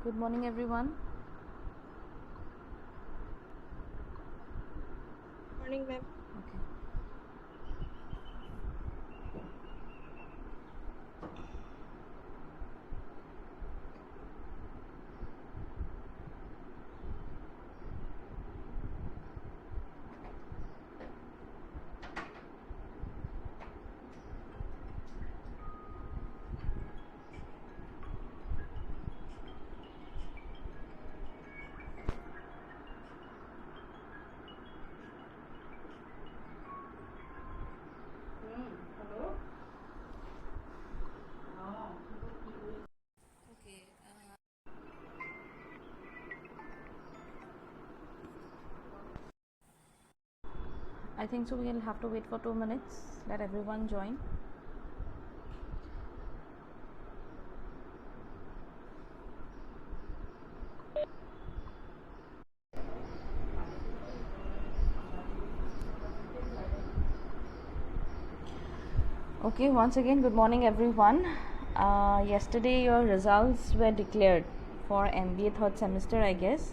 Good morning, everyone. Morning, ma'am. Okay. Okay. I think so. We'll have to wait for 2 minutes. Let everyone join. Okay. Once again, good morning, everyone. Yesterday, your results were declared for MBA third semester, I guess.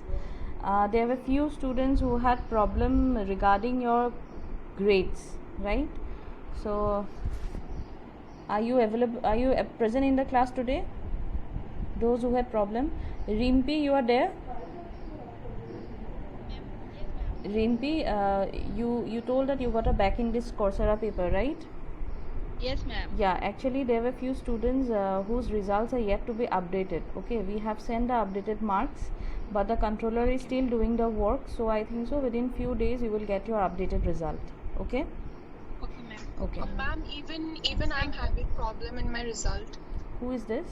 There were few students who had problem regarding your grades, right? So, are you available? Are you present in the class today? Those who had problem. Rimpi, you are there? Rimpi, you told that you got a back in this Coursera paper, right? Yes, ma'am. Yeah, actually there were few students whose results are yet to be updated. Okay, we have sent the updated marks, but the controller is still doing the work. So I think so within few days you will get your updated result. Okay. Okay, ma'am. Okay. Ma'am, even I'm having problem in my result. Who is this?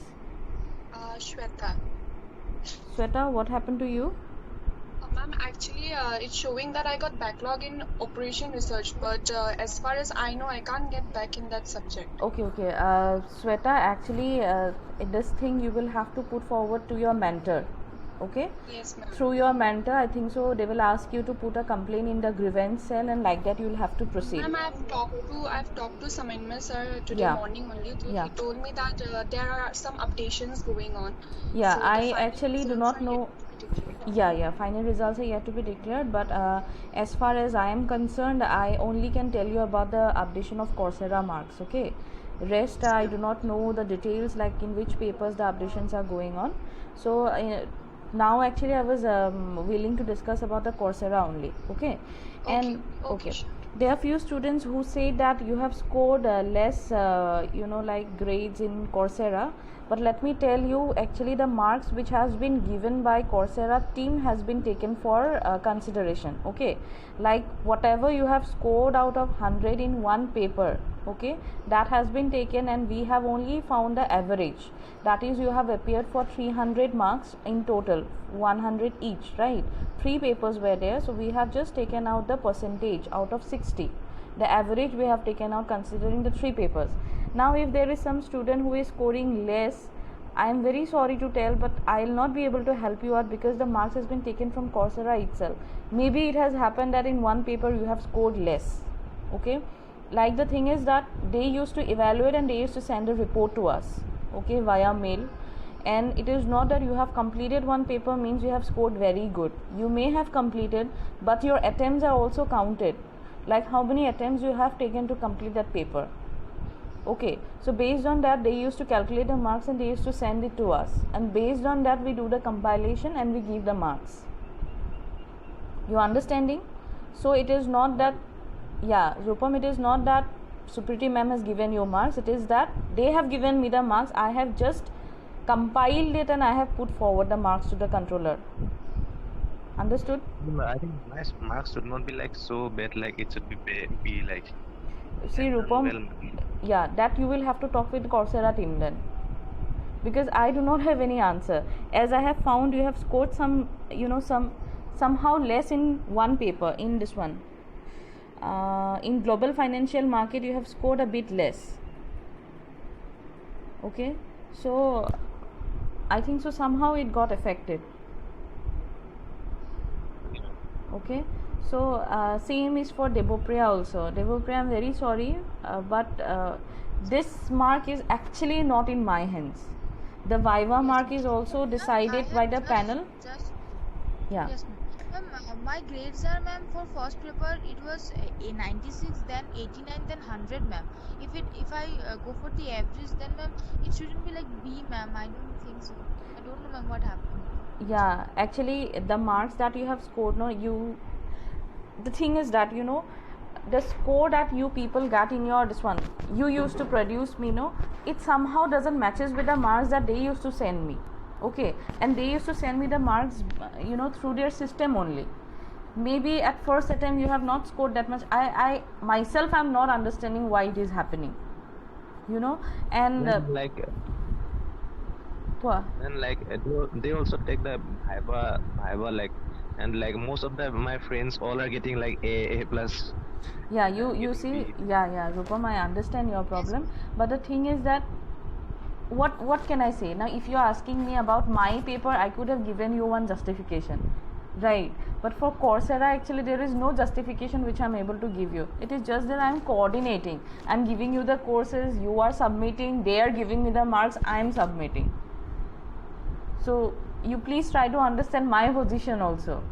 Shweta. Sweta, what happened to you? Ma'am, actually, it's showing that I got backlog in operation research, but as far as I know, I can't get back in that subject. Okay, okay. Sweta, actually, this thing you will have to put forward to your mentor. Okay. Yes, ma'am. Through your mentor, I think so they will ask you to put a complaint in the grievance cell, and like that you will have to proceed. Ma'am, I've talked to Samanma sir today Yeah. morning only. So Yeah. he told me that there are some updations going on. Yeah, So the I final actually do results not are know. yet to be declared. Yeah, final results are yet to be declared, but as far as I am concerned, I only can tell you about the updation of Coursera marks. Okay, rest I do not know the details, like in which papers the updations are going on. So now actually I was willing to discuss about the Coursera only. Okay. And Okay, sure. there are few students who say that you have scored less like grades in Coursera, but let me tell you, actually the marks which has been given by Coursera team has been taken for consideration. Okay, like whatever you have scored out of 100 in one paper, okay, that has been taken, and we have only found the average. That is, you have appeared for 300 marks in total, 100 each, right? 3 papers were there, so we have just taken out the percentage out of 60. The average we have taken out considering the 3 papers. Now if there is some student who is scoring less, I am very sorry to tell, but I will not be able to help you out because the marks has been taken from Coursera itself. Maybe it has happened that in one paper you have scored less. Okay, like the thing is that they used to evaluate and they used to send a report to us, okay, via mail. And it is not that you have completed one paper means you have scored very good. You may have completed, but your attempts are also counted, like how many attempts you have taken to complete that paper. Okay, so based on that they used to calculate the marks and they used to send it to us, and based on that we do the compilation and we give the marks. You understanding? So it is not that, yeah, Rupam, it is not that Supriti ma'am has given you marks, it is that they have given me the marks, I have just compiled it and I have put forward the marks to the controller. Understood? I think my marks should not be like so bad, like it should be like. See, Rupam, yeah, that you will have to talk with Coursera team then, because I do not have any answer. As I have found, you have scored somehow less in one paper, in this one. In global financial market, you have scored a bit less. Okay, so I think so somehow it got affected. Okay, so same is for Debopriya also. Debopriya, I'm very sorry, but this mark is actually not in my hands. The Viva Yes, mark ma'am. is also Ma'am, I decided by have the panel. just Yeah. yes, ma'am. Ma'am, my grades are, ma'am, for first paper it was a 96, then 89, then 100, ma'am. If I go for the average, then, ma'am, it shouldn't be like B, ma'am. I don't think so. I don't know, ma'am, what happened. Yeah, actually the marks that you have scored, no, the thing is that, you know, the score that you people got in your this one, you used to produce me, no, it somehow doesn't matches with the marks that they used to send me. Okay, and they used to send me the marks, you know, through their system only. Maybe at first attempt you have not scored that much. I myself am not understanding why it is happening, you know. And Then like what? they also take the Viva like, and like most of my friends all are getting like A plus. Yeah, and I'm you getting see, B. yeah, Rupam, I understand your Yes, problem, but the thing is that what can I say now? If you're asking me about my paper, I could have given you one justification, right? But for Coursera, actually there is no justification which I'm able to give you. It is just that I'm coordinating, I'm giving you the courses, you are submitting, they are giving me the marks, I'm submitting. So you please try to understand my position also.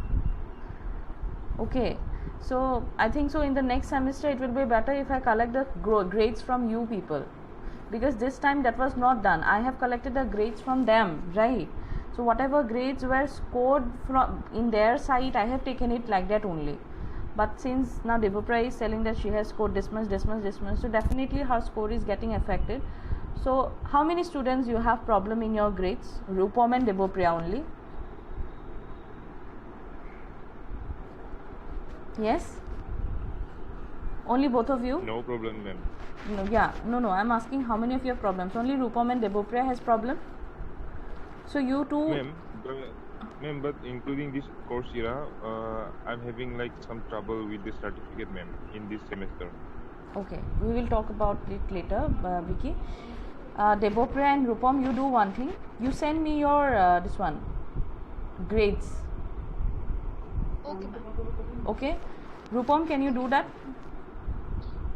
Okay, so I think so in the next semester it will be better if I collect the grades from you people, because this time that was not done. I have collected the grades from them, right? So whatever grades were scored from in their site, I have taken it like that only. But since now Devapra is telling that she has scored this much, so definitely her score is getting affected. So how many students you have problem in your grades? Rupam and Devapra only? Yes? Only both of you? No problem, ma'am. No, yeah, no, I'm asking how many of you have problems. Only Rupam and Debopriya has problem. So you two, Ma'am, but including this Coursera, I'm having like some trouble with the certificate, ma'am, in this semester. okay, we will talk about it later, Vicky. Debopriya and Rupam, you do one thing. You send me your this one grades. okay, ma'am. Okay, Rupam, can you do that?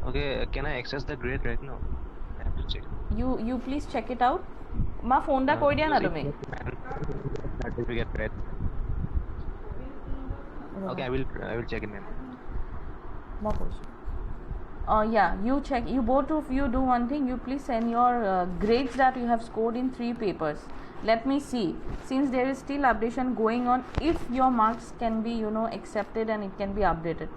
Okay, can I access the grade right now? I have to check. You please check it out. Ma phone da koi dia na Because tumi. it's certificate, right? Okay, I will check it, ma'am. Yeah, you check. You both of you do one thing. You please send your grades that you have scored in 3 papers. Let me see. Since there is still updation going on, if your marks can be, you know, accepted and it can be updated.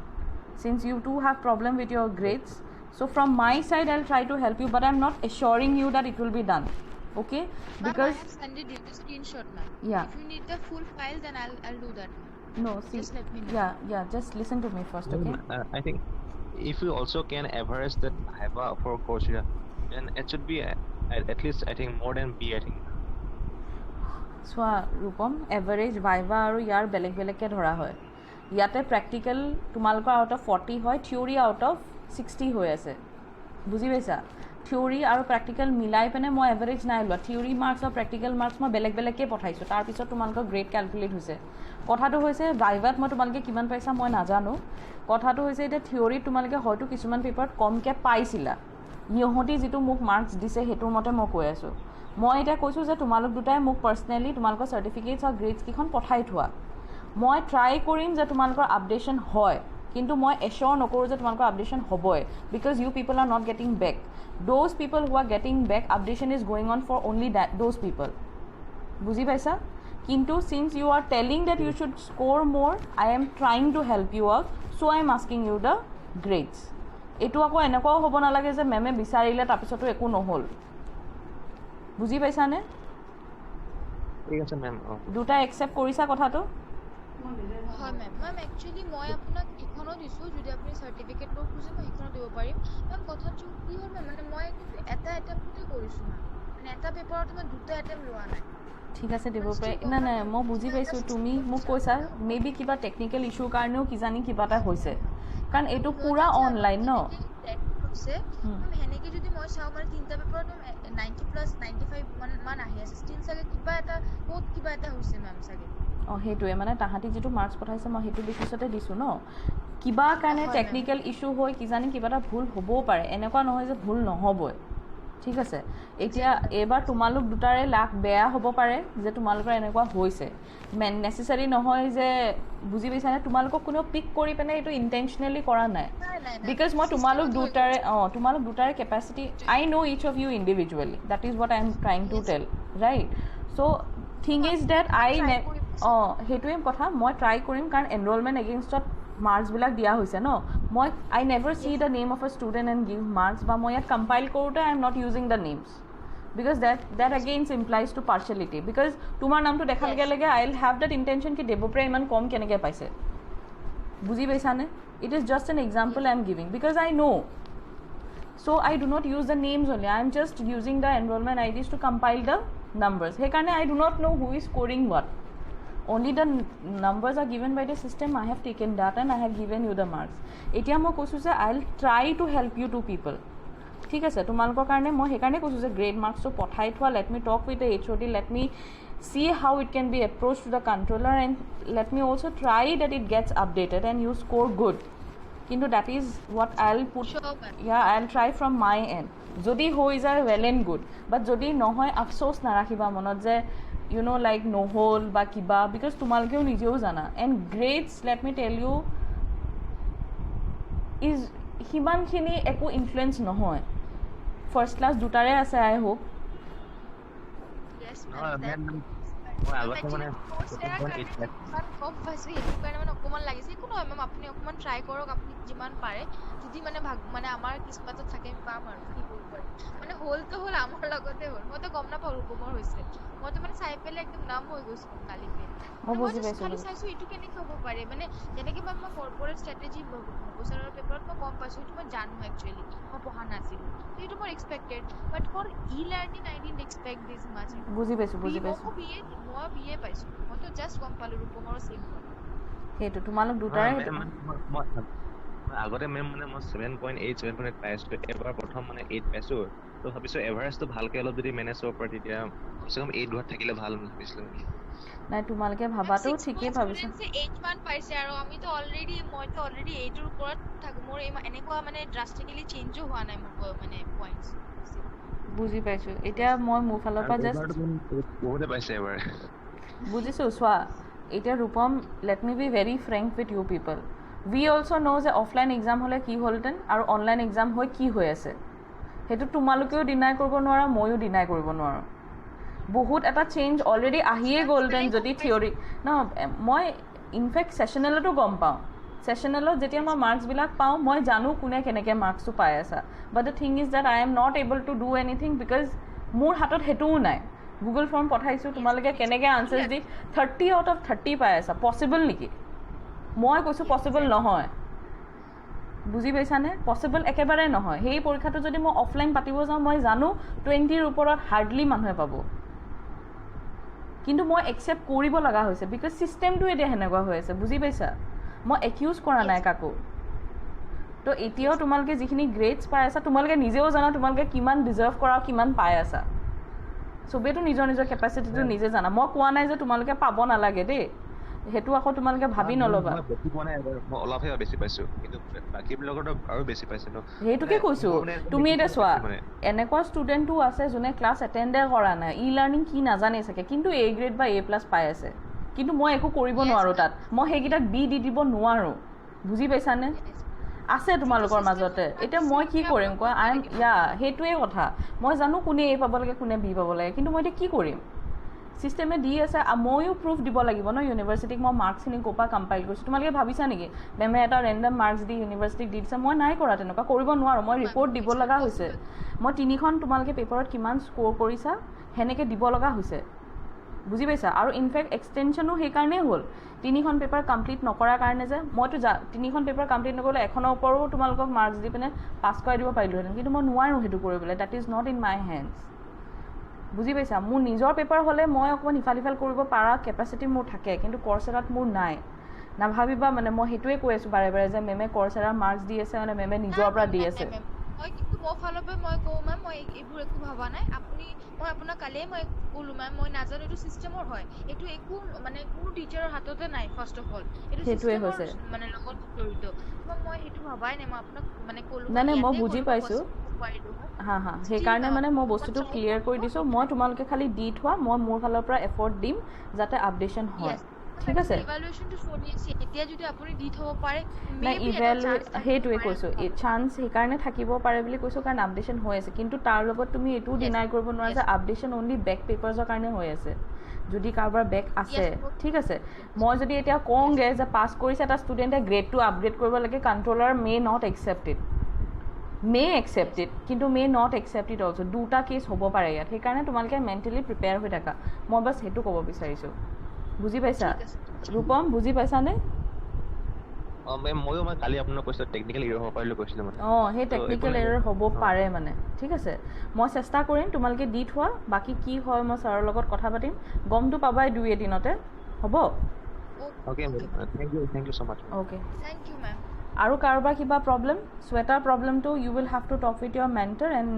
Since you two have problem with your grades, so from my side I'll try to help you, but I'm not assuring you that it will be done. Okay? Ma'am, I Because have sent it the screenshot, ma'am. Yeah. If you need the full file, then I'll do that, ma'am. no, see. Just let me know. Yeah, just listen to me first, okay? I think if you also can average that Viva for Coursera, then it should be at least I think more than B, I think. চোৱা Rupam, average viva আৰু ইয়াৰ বেলেগ বেলেগকৈ ধৰা হয়। ইয়াতে practical তোমালোকৰ out of 40 হয়, theory out of 60 হৈ আছে, বুজি পাইছা? থিয়ৰী আৰু প্ৰেক্টিকেল মিলাই পিনে মই এভাৰেজ নাই লোৱা। থিয়ৰী মাৰ্কছ আৰু প্ৰেক্টিকেল মাৰ্কছ মই বেলেগ বেলেগকৈ পঠাইছোঁ, তাৰপিছত তোমালোকৰ গ্ৰেড কেলকুলেট হৈছে। কথাটো হৈছে ভাইভাত মই তোমালোকে কিমান পাইছা মই নাজানো। কথাটো হৈছে এতিয়া থিয়ৰীত তোমালোকে হয়তো কিছুমান পেপাৰত কমকৈ পাইছিলা, ইহঁতি যিটো মোক মাৰ্কছ দিছে সেইটোৰ মতে মই কৈ আছোঁ। মই এতিয়া কৈছোঁ যে তোমালোক দুটাই মোক পাৰ্চনেলি তোমালোকৰ চাৰ্টিফিকেটছ আৰু গ্ৰেডছকেইখন পঠাই থোৱা। মই ট্ৰাই কৰিম যে তোমালোকৰ আপডেশ্যন হয়, কিন্তু মই এশ্যোৰ নকৰোঁ যে তোমালোকৰ আপডেশ্যন হ'বই, because you people are not getting back. Those people who are getting back, updation is going on for only those people. বুজি পাইছা? কিন্তু since you are telling that you should score more, I am trying to help you out, so' I am asking you the grades. এইটো আকৌ এনেকুৱাও হ'ব নালাগে যে মেমে বিচাৰিলে তাৰপিছতো একো নহ'ল। বুজি পাইছানে? ঠিক আছে মেম। দুটা একচেপ্ট কৰিছা কথাটো? হয় মেম। মেম একচুৱেলি মই আপোনাক ইখনো দিছোঁ, যদি আপুনি চাৰ্টিফিকেটবোৰ খোজে মই সিখনো দিব পাৰিম। মেম কথাটো কি হ'ল মেম, মানে মই কিন্তু এটা এটেম্পটে কৰিছোঁ মেম, মানে এটা পেপাৰত মই দুটা এটেম্প লোৱা নাই। ঠিক আছে দিব পাৰে। নাই মই বুজি পাইছোঁ, তুমি মোক কৈছা মে বি কিবা টেকনিকেল ইছ্যুৰ কাৰণেও কিজানি কিবা এটা হৈছে, কাৰণ এইটো পূৰা অনলাইন ন। সেনেকৈ যদি মই চাওঁ মানে 3টা পেপাৰত 90+ 95 মান আহি আছে, ষ্টিল চাগে কিবা এটা বহুত কিবা এটা হৈছে মেম চাগে। অঁ সেইটোৱে, মানে তাহাঁতি যিটো মাৰ্কছ পঠাইছে মই সেইটো বেচিছতে দিছোঁ ন। কিবা কাৰণে টেকনিকেল ইছ্যু হৈ কিজানি কিবা এটা ভুল হ'বও পাৰে, এনেকুৱা নহয় যে ভুল নহ'বই। ঠিক আছে এতিয়া এবাৰ তোমালোক দুটাৰে লাখ বেয়া হ'ব পাৰে যে তোমালোকৰ এনেকুৱা হৈছে নেসেসাৰি নহয় যে বুজি পাইছানে তোমালোকক কোনো পিক কৰি পেনে এইটো ইন্টেনশনালি কৰা নাই বিকজ মই তোমালোক দুটাৰে capacity I know each of you individually that is what I am trying to tell right so' thing is that সেইটোৱে কথা মই ট্ৰাই কৰিম কাৰণ এনৰোলমেণ্ট এগেইনষ্টত মাৰ্কছবিলাক দিয়া হৈছে ন মই I never C the name of a student and give marks বা মই ইয়াত কম্পাইল কৰোঁতে I am not using the names because that again implies to partiality because tumar naam to dekha lage I'll have that intention ki debopre iman kom keneke paise buji paisane it is just an example I am giving because I know so I do not use the names only I am just using the enrollment IDs to compile the numbers he karone I do not know who is scoring what only the numbers are given by the system I have taken that and I have given you the marks etia moi koisu je I'll try to help you two people ঠিক আছে তোমালোকৰ কাৰণে মই সেইকাৰণে কৈছোঁ যে grade মাৰ্কছটো পঠাই থোৱা let me talk with the HOD let me see how it can be approached to the controller and let me also try that it gets updated and you score good কিন্তু that is what I'll put I'll try from my end যদি হৈ যায় well and good but যদি নহয় আফসোস নাৰাখিবা মনত যে you know like নহল বা কিবা because তোমালোকেও নিজেও জানা and grades let me tell you is হিমানখিনি একো ইনফ্লুৱেঞ্চ নহয় ফাৰ্ষ্ট ক্লাছ দুটাৰে আছে আই হোপ yes মই আগতে মানে কম পাইছো সেইটো কাৰণে মানে অকমান লাগিছে কোনো হয় মেম আপুনি অকমান ট্ৰাই কৰক আপুনি যিমান পাৰে যদি মানে মানে আমাৰ কিস্মতত থাকে পাম আৰু কি কৰিব পাৰে মানে হলটো হল আমাৰ লগতে হল মই তো গম নাপাওঁ ৰূপমৰ হৈছে মই তো মানে চাই পেলাই একদম নাম হৈ গৈছো কালিকে মই বুজি পাইছো খালি চাইছো এইটো কেনেকৈ হ'ব পাৰে মানে যেনেকৈ মই কৰ্পোৰেট ষ্ট্ৰেটেজি বছৰৰ পেপাৰত মই গম পাইছো এইটো মই জানো একচুৱেলি মই পঢ়া নাছিলো এইটো মোৰ expected but for e learning I didn't expect this much বুজি পাইছো মই বিএ পাইছো মই তো জাষ্ট গম পালো ৰূপমৰ সেম সেইটো তোমালোক দুটাৰে আগতে মেম মানে মই 7.8 7.8 পাইছো এবাৰ প্ৰথম মানে 8 পাইছো তো ভাবিছো এভাৰেজটো ভালকে অলপ যদি মেনেজ কৰিব পাৰি তেতিয়া কমসে কম 8 ঘৰত থাকিলে ভাল ভাবিছিলো নাই তোমালোকে ভাবাটো ঠিকই ভাবিছা 8 মান পাইছে আৰু আমি তো অলৰেডি 8 ৰ ওপৰত থাকো মোৰ এনেকুৱা মানে ড্ৰাষ্টিকেলি চেঞ্জো হোৱা নাই মোৰ মানে পইণ্টছ বুজি পাইছো এতিয়া মই মোৰ ফালৰ পৰা জাস্ট বহুতে পাইছে এবাৰ বুজিছো চোৱা এতিয়া Rupam let me be very frank with you people we also' know' যে অফলাইন এক্সাম হ'লে কি হ'লহেঁতেন আৰু অনলাইন এক্সাম হৈ কি হৈ আছে সেইটো তোমালোকেও ডিনাই কৰিব নোৱাৰা ময়ো ডিনাই কৰিব নোৱাৰোঁ বহুত এটা চেঞ্জ অলৰেডি আহিয়ে গ'লহেঁতেন যদি থিয়ৰী ন মই ইনফেক্ট ছেশ্যনেলতো গম পাওঁ ছেশ্যনেলত যেতিয়া মই মাৰ্কছবিলাক পাওঁ মই জানো কোনে কেনেকৈ মাৰ্কছটো পাই আছা but the thing is that I am not able to do anything because মোৰ হাতত সেইটোও নাই গুগল ফৰ্ম পঠাইছোঁ তোমালোকে কেনেকৈ আনচাৰ্ছ দি 30 আউট অফ 30 পাই আছা পচিবল নেকি মই কৈছোঁ পচিবল নহয় বুজি পাইছানে পচিবল একেবাৰে নহয় সেই পৰীক্ষাটো যদি মই অফলাইন পাতিব যাওঁ মই জানো 20ৰ ওপৰত হাৰ্ডলি মানুহে পাব কিন্তু মই একচেপ্ট কৰিব লগা হৈছে বিকজ ছিষ্টেমটো এতিয়া সেনেকুৱা হৈ আছে বুজি পাইছা মই একিউজ কৰা নাই কাকো তো এতিয়াও তোমালোকে যিখিনি গ্ৰেডছ পাই আছা তোমালোকে নিজেও জানা তোমালোকে কিমান ডিজাৰ্ভ কৰা কিমান পাই আছা চবেইতো নিজৰ নিজৰ কেপাচিটিটো নিজে জানা মই কোৱা নাই যে তোমালোকে পাব নালাগে দেই হেতু আকৌ তোমালোকে ভাবি নলবা বেছি কোৱা নাই মই অলপহে বেছি পাইছো কিন্তু বাকি বিলাকতো আৰু বেছি পাইছে ন হেতুকে কৈছো তুমি এটা চোৱা এনেকুৱা ষ্টুডেণ্টও আছে যোনে ক্লাছ এটেণ্ডে কৰা নাই ই লাৰ্নিং কি নাজানে চাগে কিন্তু এ গ্ৰেড বা A+ পাই আছে কিন্তু মই একো কৰিব নোৱাৰো তাত মই সেইকেইটাক বি দি দিব নোৱাৰো বুজি পাইছানে আছে তোমালোকৰ মাজতে এতিয়া মই কি কৰিম কোৱা আই এম সেইটোৱে কথা মই জানো কোনে এ পাব লাগে কোনে বি পাব লাগে কিন্তু মই এতিয়া কি কৰিম সিস্টেমে দি আছে ময়ো প্ৰুফ দিব লাগিব ন ইউনিভাৰ্চিটিক মই মাৰ্কছখিনি ক'পা কম্পাইল কৰিছোঁ তোমালোকে ভাবিছা নেকি মেমে এটা ৰেণ্ডম মাৰ্কছ দি ইউনিভাৰ্চিটিক দি দিছে মই নাই কৰা তেনেকুৱা কৰিব নোৱাৰোঁ মই ৰিপৰ্ট দিব লগা হৈছে মই 3খন তোমালোকে পেপাৰত কিমান স্ক'ৰ কৰিছা সেনেকৈ দিব লগা হৈছে বুজি পাইছা আৰু ইনফেক্ট এক্সটেনশ্যনো সেইকাৰণেই হ'ল 3খন পেপাৰ কমপ্লিট নকৰাৰ কাৰণে যে মইতো 3খন পেপাৰ কমপ্লিট নকৰিলে এখনৰ ওপৰো তোমালোকক মাৰ্কছ দি পিনে পাছ কৰাই দিব পাৰিলোহেঁতেন কিন্তু মই নোৱাৰোঁ সেইটো কৰিবলৈ that is not in my hands বুজি পাইছা মোৰ নিজৰ পেপাৰ হ'লে মই অকণমান ইফাল সিফাল কৰিব পৰা কেপাচিটি মোৰ থাকে কিন্তু কৰ্চেৰাত মোৰ নাই নাভাবিবা মানে মই সেইটোৱে কৈ আছোঁ বাৰে বাৰে যে মেমে কৰ্চেৰাৰ মাৰ্কছ দি আছে মানে মেমে নিজৰ পৰা দি আছে মই কিন্তু মোৰ ফালৰ পৰা মই কওঁ মেম মই এইবোৰ একো ভাবা নাই আপুনি মই আপোনাক কালিয়ে মই ক'লোঁ মেম মই নাজানো এইটো ছিষ্টেমৰ হয় এইটো একো মানে কোনো টিচাৰৰ হাততে নাই ফাৰ্ষ্ট অফ অল এইটো সেইটোৱে হৈছে মানে লগত জড়িত মই সেইটো ভাবাই নাই মই আপোনাক মানে ক'লোঁ নাই মই বুজি পাইছোঁ হা হা সেইকাৰণে মানে মই বস্তুটো ক্লিয়াৰ কৰি দিছোঁ মই তোমালোকে খালি দি থোৱা মই মোৰ ফালৰ পৰা এফৰ্ট দিম যাতে আপডেশ্যন হয় ঠিক আছে ইভালুৱেশ্যনটো চলি আছে এতিয়া যদি আপুনি দি থব পাৰে নাই সেইটোৱে কৈছোঁ চান্স সেইকাৰণে থাকিব পাৰে বুলি কৈছোঁ কাৰণ আপডেশ্যন হৈ আছে কিন্তু তাৰ লগত তুমি এইটোও ডিনাই কৰিব নোৱাৰা যে আপডেশ্যন অনলি বেক পেপাৰ্ছৰ কাৰণে হৈ আছে যদি কাৰোবাৰ বেক আছে ঠিক আছে মই যদি এতিয়া কওঁগৈ যে পাছ কৰিছে এটা ষ্টুডেণ্টে গ্ৰেডটো আপগ্ৰেড কৰিব লাগে কণ্ট্ৰলাৰ মে নট একচেপ্টেড কিন্তু মে নট একচেপ্টেড অলছ' দুটা কেছ হ'ব পাৰে ইয়াত সেইকাৰণে তোমালোকে মেণ্টেলি প্ৰিপেয়াৰ হৈ থাকা মই বাছ সেইটো ক'ব বিচাৰিছোঁ বুজি পাইছা ৰূপম বুজি পাইছানে মেম ময়ো মই কালি আপোনাক কৈছিলোঁ টেকনিকেল এৰৰ হ'ব পাৰে বুলি কৈছিলোঁ মানে সেই টেকনিকেল এৰৰ হ'ব পাৰে মানে ঠিক আছে মই চেষ্টা কৰিম তোমালোকে দি থোৱা বাকী কি হয় মই ছাৰৰ লগত কথা পাতিম গমটো পাবাই 2 এদিনতে হ'ব okay thank you so' much okay thank you ma'am আৰু কাৰোবাৰ কিবা প্ৰব্লেম চুৱেটাৰ প্ৰব্লেমটো you will have to talk with your mentor and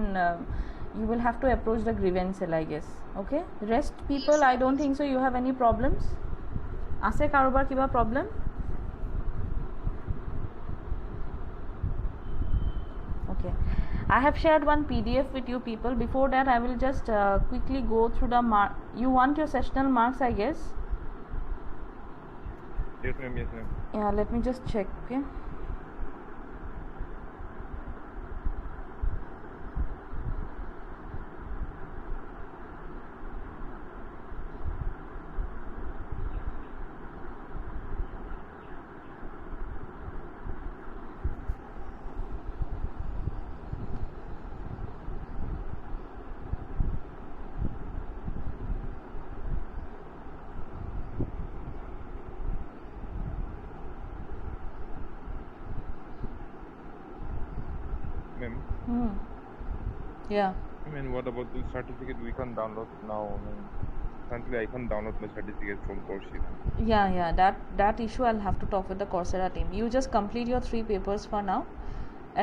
you will have to approach the grievance cell I guess okay rest people I don't think so' you have any problems আছে কাৰোবাৰ কিবা problem okay I have shared one PDF with you people before that I will just quickly go through the you want your sessional marks I guess Yes ma'am. yeah let me just check okay Ma'am. Yeah. And what about the certificate we can download now? Currently, I can download my certificate from Coursera. Yeah. That issue I'll have to talk with the Coursera team. You just complete your 3 papers for now.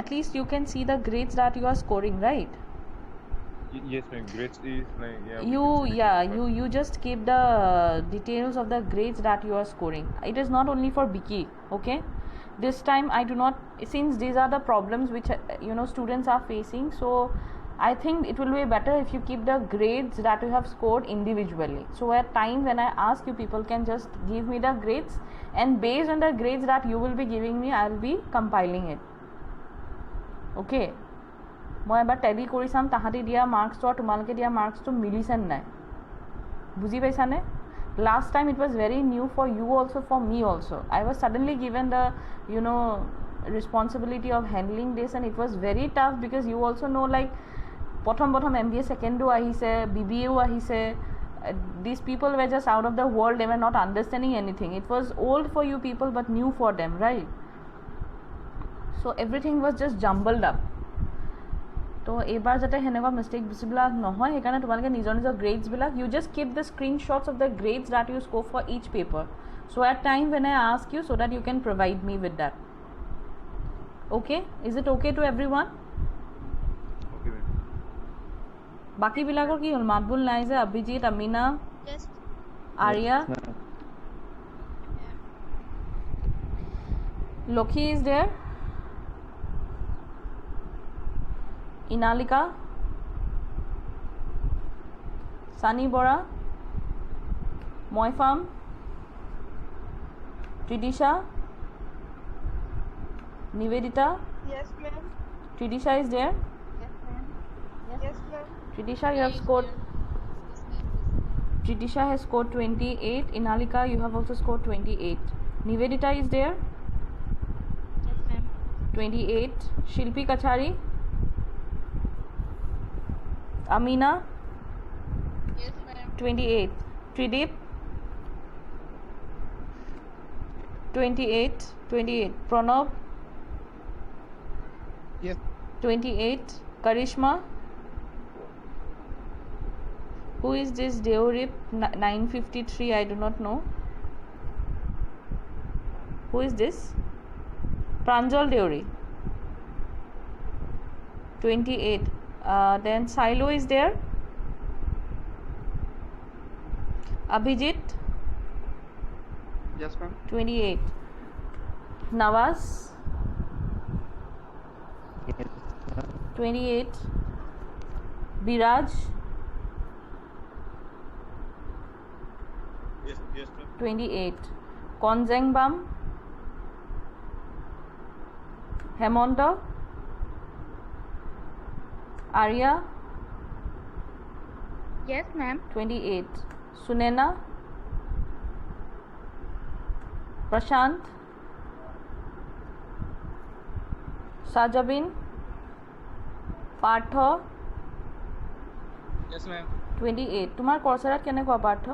At least you can see the grades that you are scoring, right? Yes, ma'am. Grades is like You just keep the details of the grades that you are scoring. It is not only for Biki, okay? This time I do not, since these are the problems which students are facing, so I think it will be better if you keep the grades that you have scored individually. So at time when I ask you, people can just give me the grades, and based on the grades that you will be giving me, I will be compiling it. Okay? মই এবাৰ tele কৰি চাম তাহাঁতি দিয়া মাৰ্কছটো আৰু তোমালোকে দিয়া মাৰ্কছটো মিলিছে নাই বুজি পাইছানে last time it was very new for you also, for me also. I was suddenly given the responsibility of handling this, and it was very tough because you also know like prothom MBA second do ahise BBA ahise these people were just out of the world, they were not understanding anything. It was old for you people but new for them, right? So everything was just jumbled up. তো এইবাৰ যাতে হেনেকুৱা মিষ্টেকবিলাক নহয় সেইকাৰণে তোমালোকে নিজৰ গ্ৰেডছবিলাক you just keep the screenshots of the grades that you score for each paper so' at time when I ask you so that you can provide me with that. Okay? Is it okay to everyone? Okay, ma'am. বাকীবিলাকৰ কি হ'ল মাতবোল নাই যে অভিজিত আমিনা আৰিয়া Lakshmi is there? Inalika, Sunny Bora, Moifam, Tridisha, Nivedita. Yes, ma'am. Tridisha is there? Yes, ma'am. Yes, ma'am. Tridisha, you have scored. Tridisha has scored 28. Inalika, you have also scored 28. Nivedita is there? Yes, ma'am. 28. Shilpi Kachari. Amina, Yes, ma'am. 28. Trideep, 28. Pranav, Yes. 28. Karishma, who is this? Deorip 953, I do not know. Who is this? Pranjal Deori, 28. Then Silo is there. Abhijit, Yes, ma'am. 28. Nawaz, Yes, ma'am. 28. Biraj, Yes, ma'am. 28. Konzengbam, Hemonta, Arya, Yes, ma'am. 28. Sunena, Prashant, Sajabin, Partha, Yes, ma'am. 28. তোমাৰ কৰ্চেৰাত কেনেকুৱা পাৰ্থ?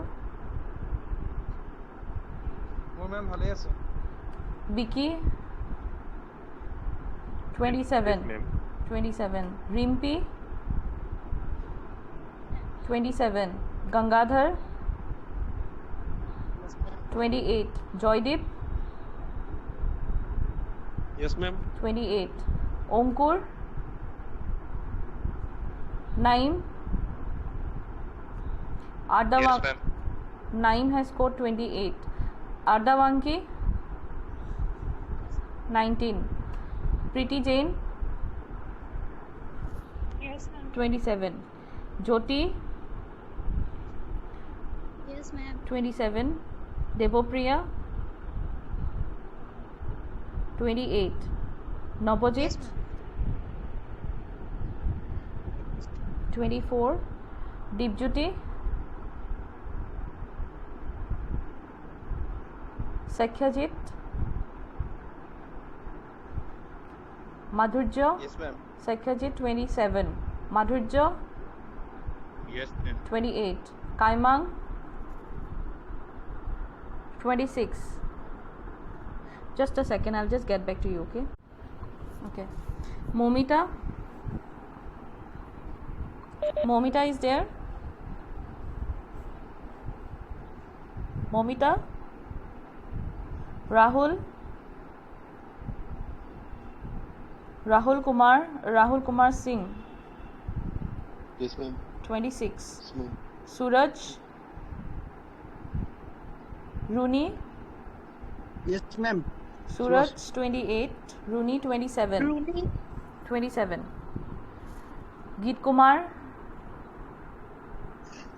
মোৰ মেম ভালে আছে। বিকি, 27. Yes, ma'am. 27. Rimpi, 27. Gangadhar, 28. Joydeep, Yes, ma'am. 28. Omkur, Naim, Ardavang, Naim has scored 28. Ardavanki, 19. Preeti Jain, Yes, ma'am. 27. Jyoti, Yes, ma'am. 27. Devopriya, 28. Navajit, 24. Deepjyoti, Sakhyajit, Madhurya, Yes, ma'am. Sakhyajit, 27. Madhurya, Yes, ma'am. 28. Kaimang, 26. Just a second, I'll just get back to you, okay? Okay. Momita is there? Momita? Rahul Kumar Singh, Yes, ma'am. 26. Yes, ma'am. Suraj, Rooney, Yes, ma'am. Suraj 28, Rooney 27. Ruby. 27. Geet Kumar,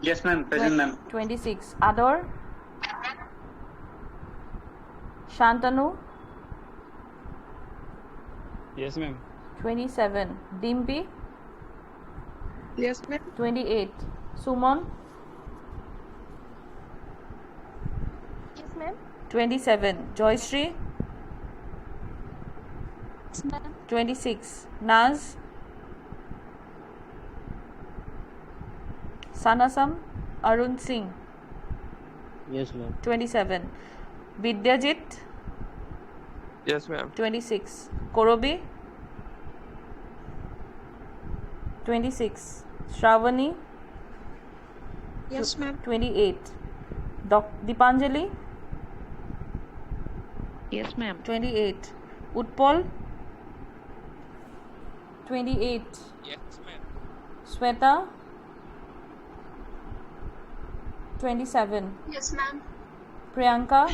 Yes, ma'am. Present, ma'am. 26. Ador, Shantanu, Yes, ma'am. 27. Dimpy, Yes, ma'am. 28. Suman, Yes, ma'am. 27. Joyশ্ree, Yes, ma'am. 26. Naz, Sanasam, Arun Singh, Yes, ma'am. 27. Vidyajit, Yes, ma'am. 26. Korobi, 26. Shravani, Yes, ma'am. 28. Dipanjali, Yes, ma'am. 28. Utpal, 28. Yes, ma'am. Sweta, 27. Yes, ma'am. Priyanka,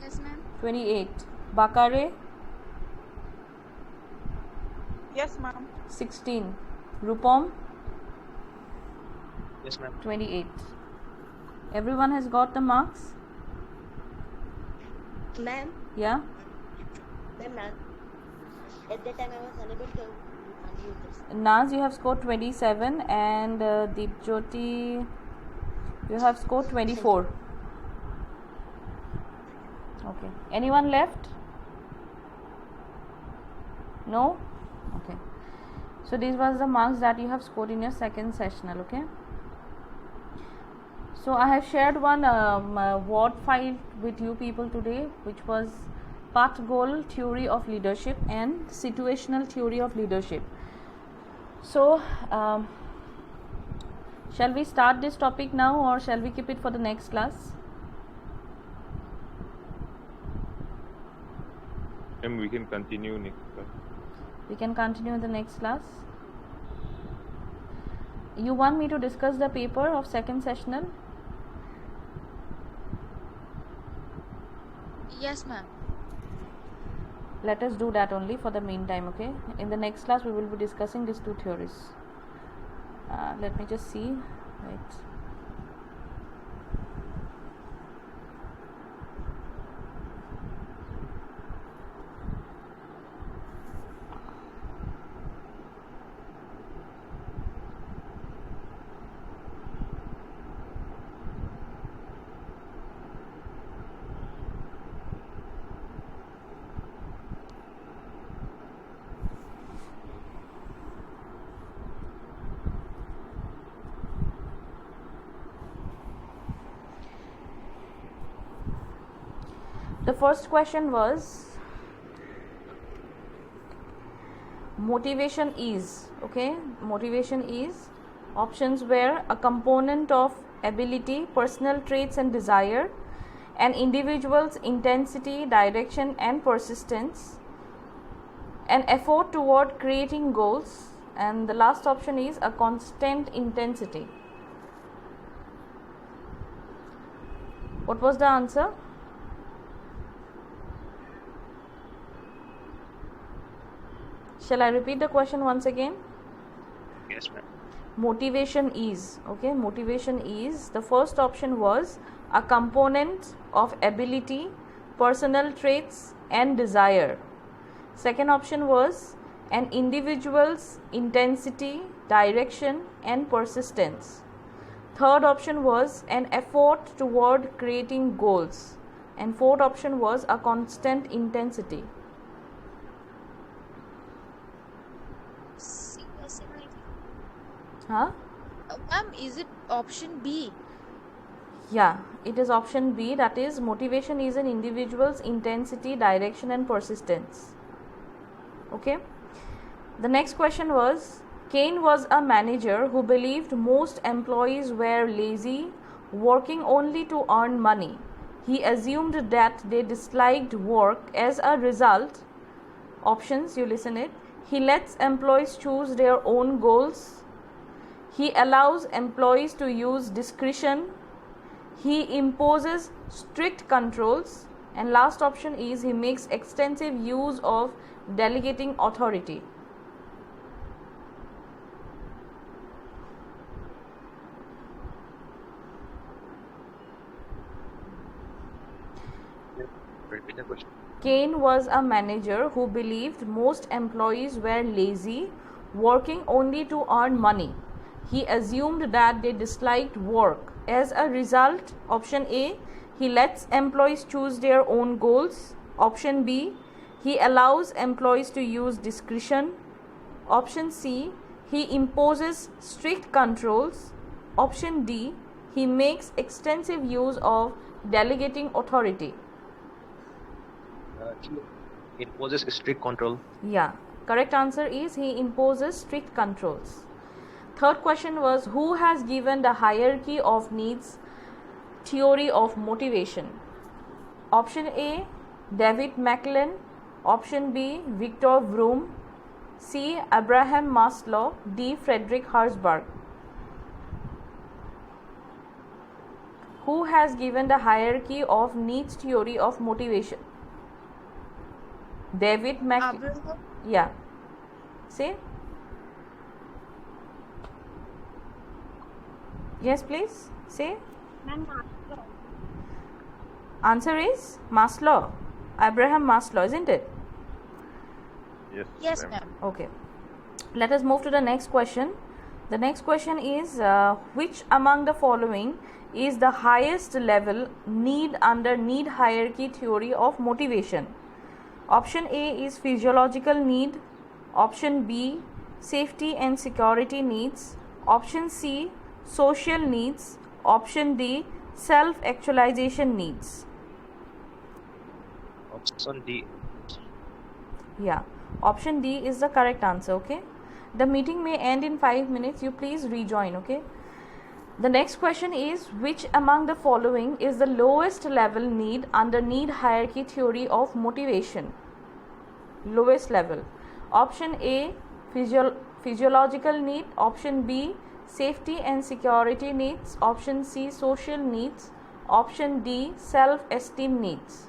Yes, ma'am. 28. Bakare, Yes, ma'am. 16. Rupam, Yes, ma'am. 28. Everyone has got the marks? Ma'am, Yeah? ma'am, at that time I was unable to unmute this. Naz, you have scored 27, and Deepjyoti, you have scored 24. Okay. Anyone left? No? Okay. So these was the marks that you have scored in your second sessional, okay? So I have shared one word file with you people today, which was part goal theory of leadership and situational theory of leadership. So shall we start this topic now, or shall we keep it for the next class? And we can continue next class. We can continue in the next class. You want me to discuss the paper of second sessional? Yes, ma'am. Let us do that only for the meantime, okay? In the next class we will be discussing these two theories. Let me just see. Right. The first question was motivation is, okay? Motivation is, options were a component of ability, personal traits and desire, an individual's intensity, direction and persistence, an effort toward creating goals, and the last option is a constant intensity. What was the answer? Shall I repeat the question once again? Yes, ma'am. Motivation is, okay? Motivation is, the first option was a component of ability, personal traits and desire. Second option was an individual's intensity, direction and persistence. Third option was an effort toward creating goals, and fourth option was a constant intensity. Huh? Ma'am, is it option B? Yeah, it is option B, that is motivation is an individual's intensity, direction and persistence. Okay. The next question was, Kane was a manager who believed most employees were lazy, working only to earn money. He assumed that they disliked work. As a result, options, you listen it, he lets employees choose their own goals. He allows employees to use discretion. He imposes strict controls. And last option is he makes extensive use of delegating authority. Repeat the question. Kane was a manager who believed most employees were lazy, working only to earn money. He assumed that they disliked work. As a result, option A, he lets employees choose their own goals. Option B, he allows employees to use discretion. Option C, he imposes strict controls. Option D, he makes extensive use of delegating authority. It imposes strict control. Yeah, correct answer is he imposes strict controls. Third question was, who has given the hierarchy of needs theory of motivation? Option A, David McClellan. Option B, Victor Vroom. C, Abraham Maslow. D, Frederick Herzberg. Who has given the hierarchy of needs theory of motivation? David McClellan. Abraham. Yeah. Say. Yes, please. Say. Answer is Maslow. Abraham Maslow, isn't it? Yes, ma'am. Okay. Let us move to the next question. The next question is, which among the following is the highest level need under need hierarchy theory of motivation? Option A is physiological need. Option B, safety and security needs. Option C, social needs. Option D, self-actualization needs. Option D. Yeah, option D is the correct answer. Okay, the meeting may end in 5 minutes. You please rejoin. Okay, the next question is, which among the following is the lowest level need under need hierarchy theory of motivation? Lowest level. Option A, physiological need. Option B, safety and security needs. Option C, social needs. Option D, self-esteem needs.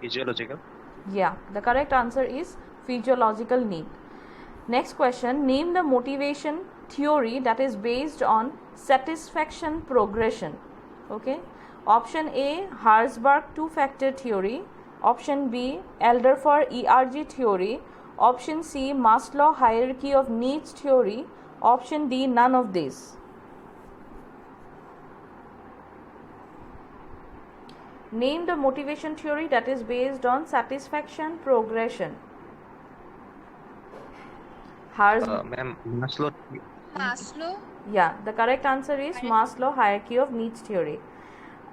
Physiological. Yeah, the correct answer is physiological need. Next question, name the motivation theory that is based on satisfaction progression. Okay, option A, Herzberg two-factor theory, option B, Alderfer ERG theory, option C, Maslow hierarchy of needs theory, option D, none of these. Name the motivation theory that is based on satisfaction progression. Ma'am, Maslow. Maslow. Yeah, the correct answer is Maslow hierarchy of needs theory.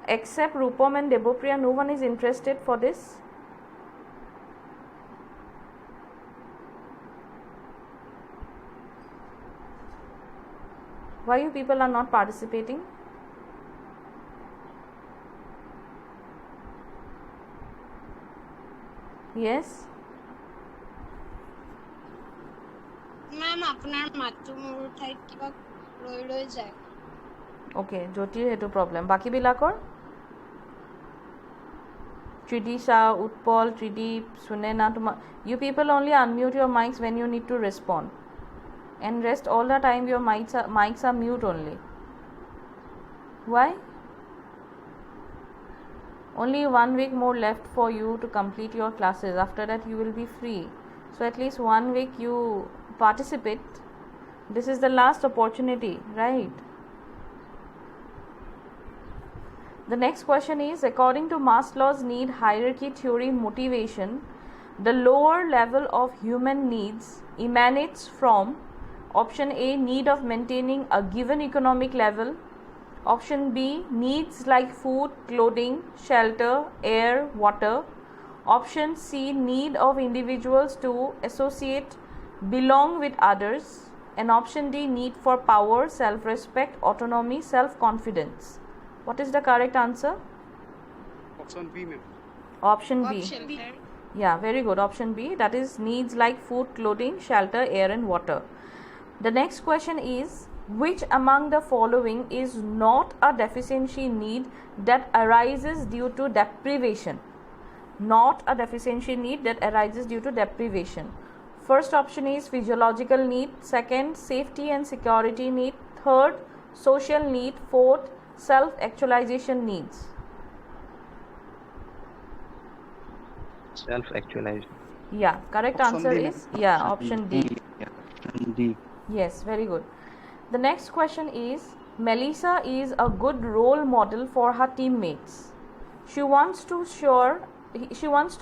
Except Rupam and Debopriya, no one is interested for this. Why you people are not participating? Yes. Ma'am, আপোনাৰ মাতটো মোৰ ঠাইত কিবা ৰৈ যায়। Okay, Jyotir hetu problem. Baki bilakor? Tridisha, Utpal, Trideep, Sunena, you people only unmute your mics when you need to respond. And rest all the time your mics are mute only. Why? Only 1 week more left for you to complete your classes. After that you will be free. So at least 1 week you participate. This is the last opportunity, right? The next question is, according to Maslow's need hierarchy theory motivation, the lower level of human needs emanates from option A, need of maintaining a given economic level, option B, needs like food, clothing, shelter, air, water, option C, need of individuals to associate, belong with others, and option D, need for power, self-respect, autonomy, self-confidence. What is the correct answer? Option B, ma'am. Option B. Option B. Yeah, very good. Option B, that is needs like food, clothing, shelter, air and water. The next question is, which among the following is not a deficiency need that arises due to deprivation? Not a deficiency need that arises due to deprivation. First option is physiological need, second, safety and security need, third, social need, fourth, self-actualization needs. Self-actualization. Yeah, correct Option answer D, is option D. Option D. Yes, very good. The next question is, Melissa is a good role model for her teammates. She wants to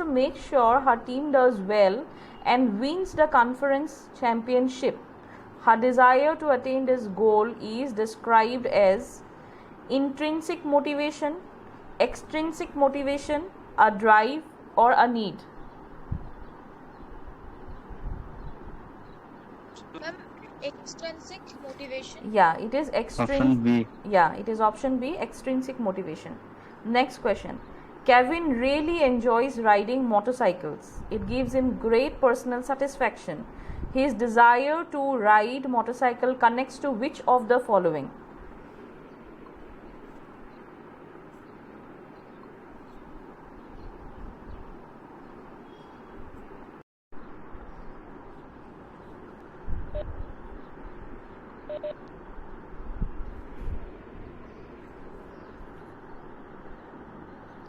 make sure her team does well and wins the conference championship. Her desire to attain this goal is described as intrinsic motivation, extrinsic motivation, a drive or a need. Ma'am, extrinsic motivation. Yeah, it is Option B. Yeah, it is option B, extrinsic motivation. Next question. Kevin really enjoys riding motorcycles. It gives him great personal satisfaction. His desire to ride motorcycle connects to which of the following?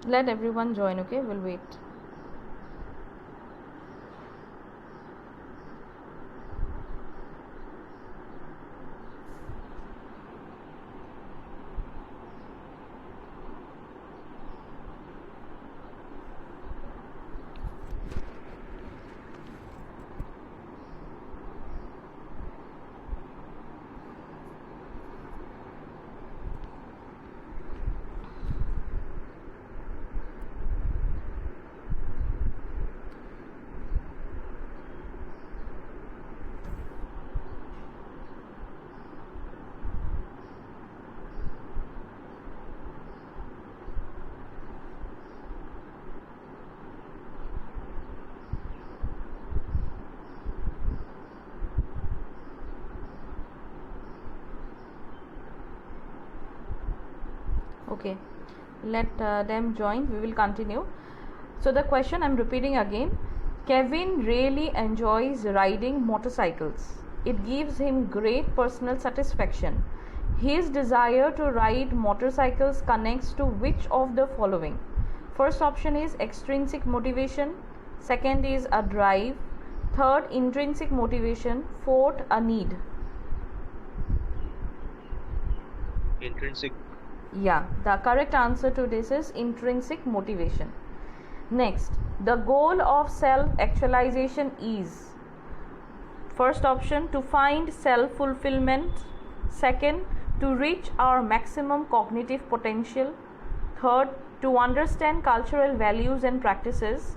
Let everyone join, okay? We'll wait. Okay, let them join. We will continue. So the question I'm repeating again. Kevin really enjoys riding motorcycles. It gives him great personal satisfaction. His desire to ride motorcycles connects to which of the following? First option is extrinsic motivation. Second is a drive. Third, intrinsic motivation. Fourth, a need. Intrinsic. Yeah, the correct answer to this is intrinsic motivation. Next, the goal of self-actualization is, first option, to find self-fulfillment. Second, to reach our maximum cognitive potential. Third, to understand cultural values and practices.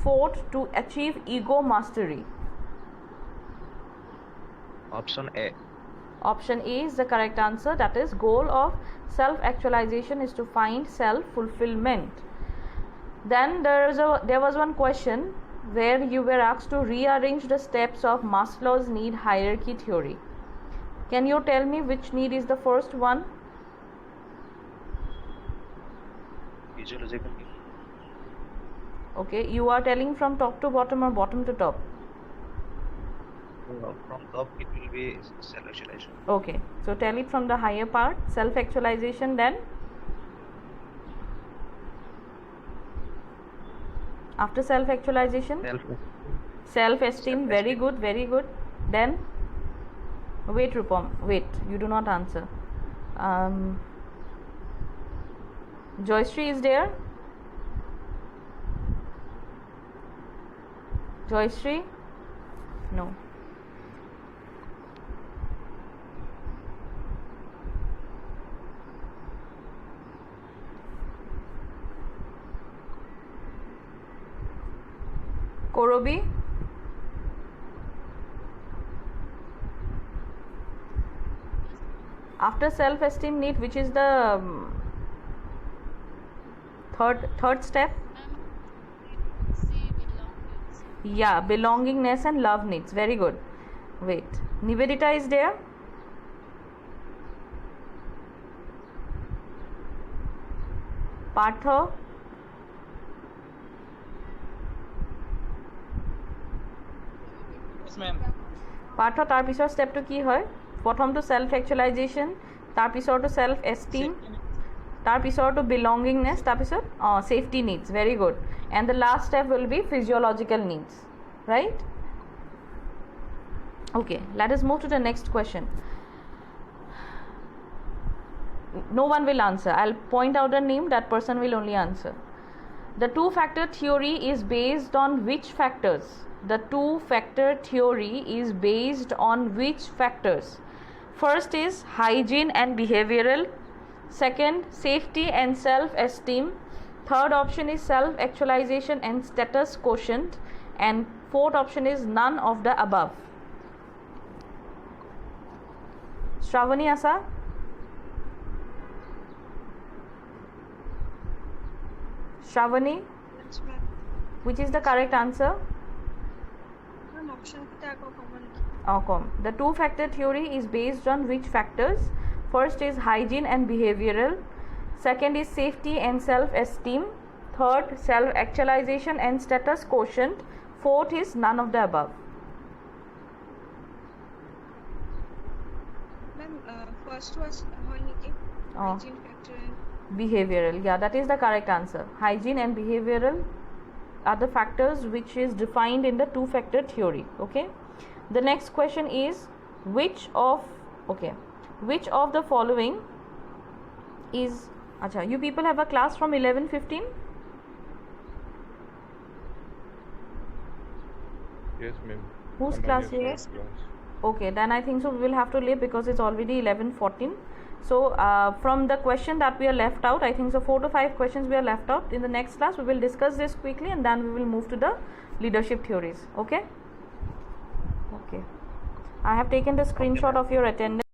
Fourth, to achieve ego mastery. Option A. Option A is the correct answer. That is, goal of self-actualization is to find self-fulfillment. Then there was one question where you were asked to rearrange the steps of Maslow's need hierarchy theory. Can you tell me which need is the first one? Physiological need. Okay, you are telling from top to bottom or bottom to top? From top it will be self-actualization. Okay, so tell it from the higher part, self-actualization, then after self-actualization, self-esteem. Very good, very good. Then wait, Rupam, wait, you do not answer. Joystree is there? Joystree? No. Korobi? After self-esteem need, which is the third step? Yeah, belongingness and love needs. Very good. Wait, Nivedita is there? Partha? Partha, তাৰ পিছৰ ষ্টেপটো কি হয়? প্ৰথমটো self actualization, তাৰ পিছৰটো self esteem, তাৰ পিছৰটো belongingness, তাৰ পিছত safety needs. Very good. And the last step will be physiological needs, right? Okay, let us move to the next question. No one will answer. I'll point out a name, that person will only answer. The two-factor theory is based on which factors? The two-factor theory is based on which factors? First is hygiene and behavioral. Second, safety and self-esteem. Third option is self-actualization and status quotient. And fourth option is none of the above. Shravani asa? Shravani? Yes, ma'am. Which is the correct answer? Ma'am, option kita ako common. The two-factor theory is based on which factors? First is hygiene and behavioral. Second is safety and self-esteem. Third, self-actualization and status quotient. Fourth is none of the above. Ma'am, first was hoy niki? Hygiene factor and Behavioral. Yeah, that is the correct answer. Hygiene and behavioral are the factors which is defined in the two-factor theory. Okay. The next question is which of the following is you people have a class from 11:15? Yes, ma'am. Whose I'm on class your here? first class. Okay, then I think so we will have to leave because it's already 11:14. So from the question that we are left out, I think so 4 to 5 questions we are left out. In the next class we will discuss this quickly and then we will move to the leadership theories. Okay. I have taken the screenshot of your attendance.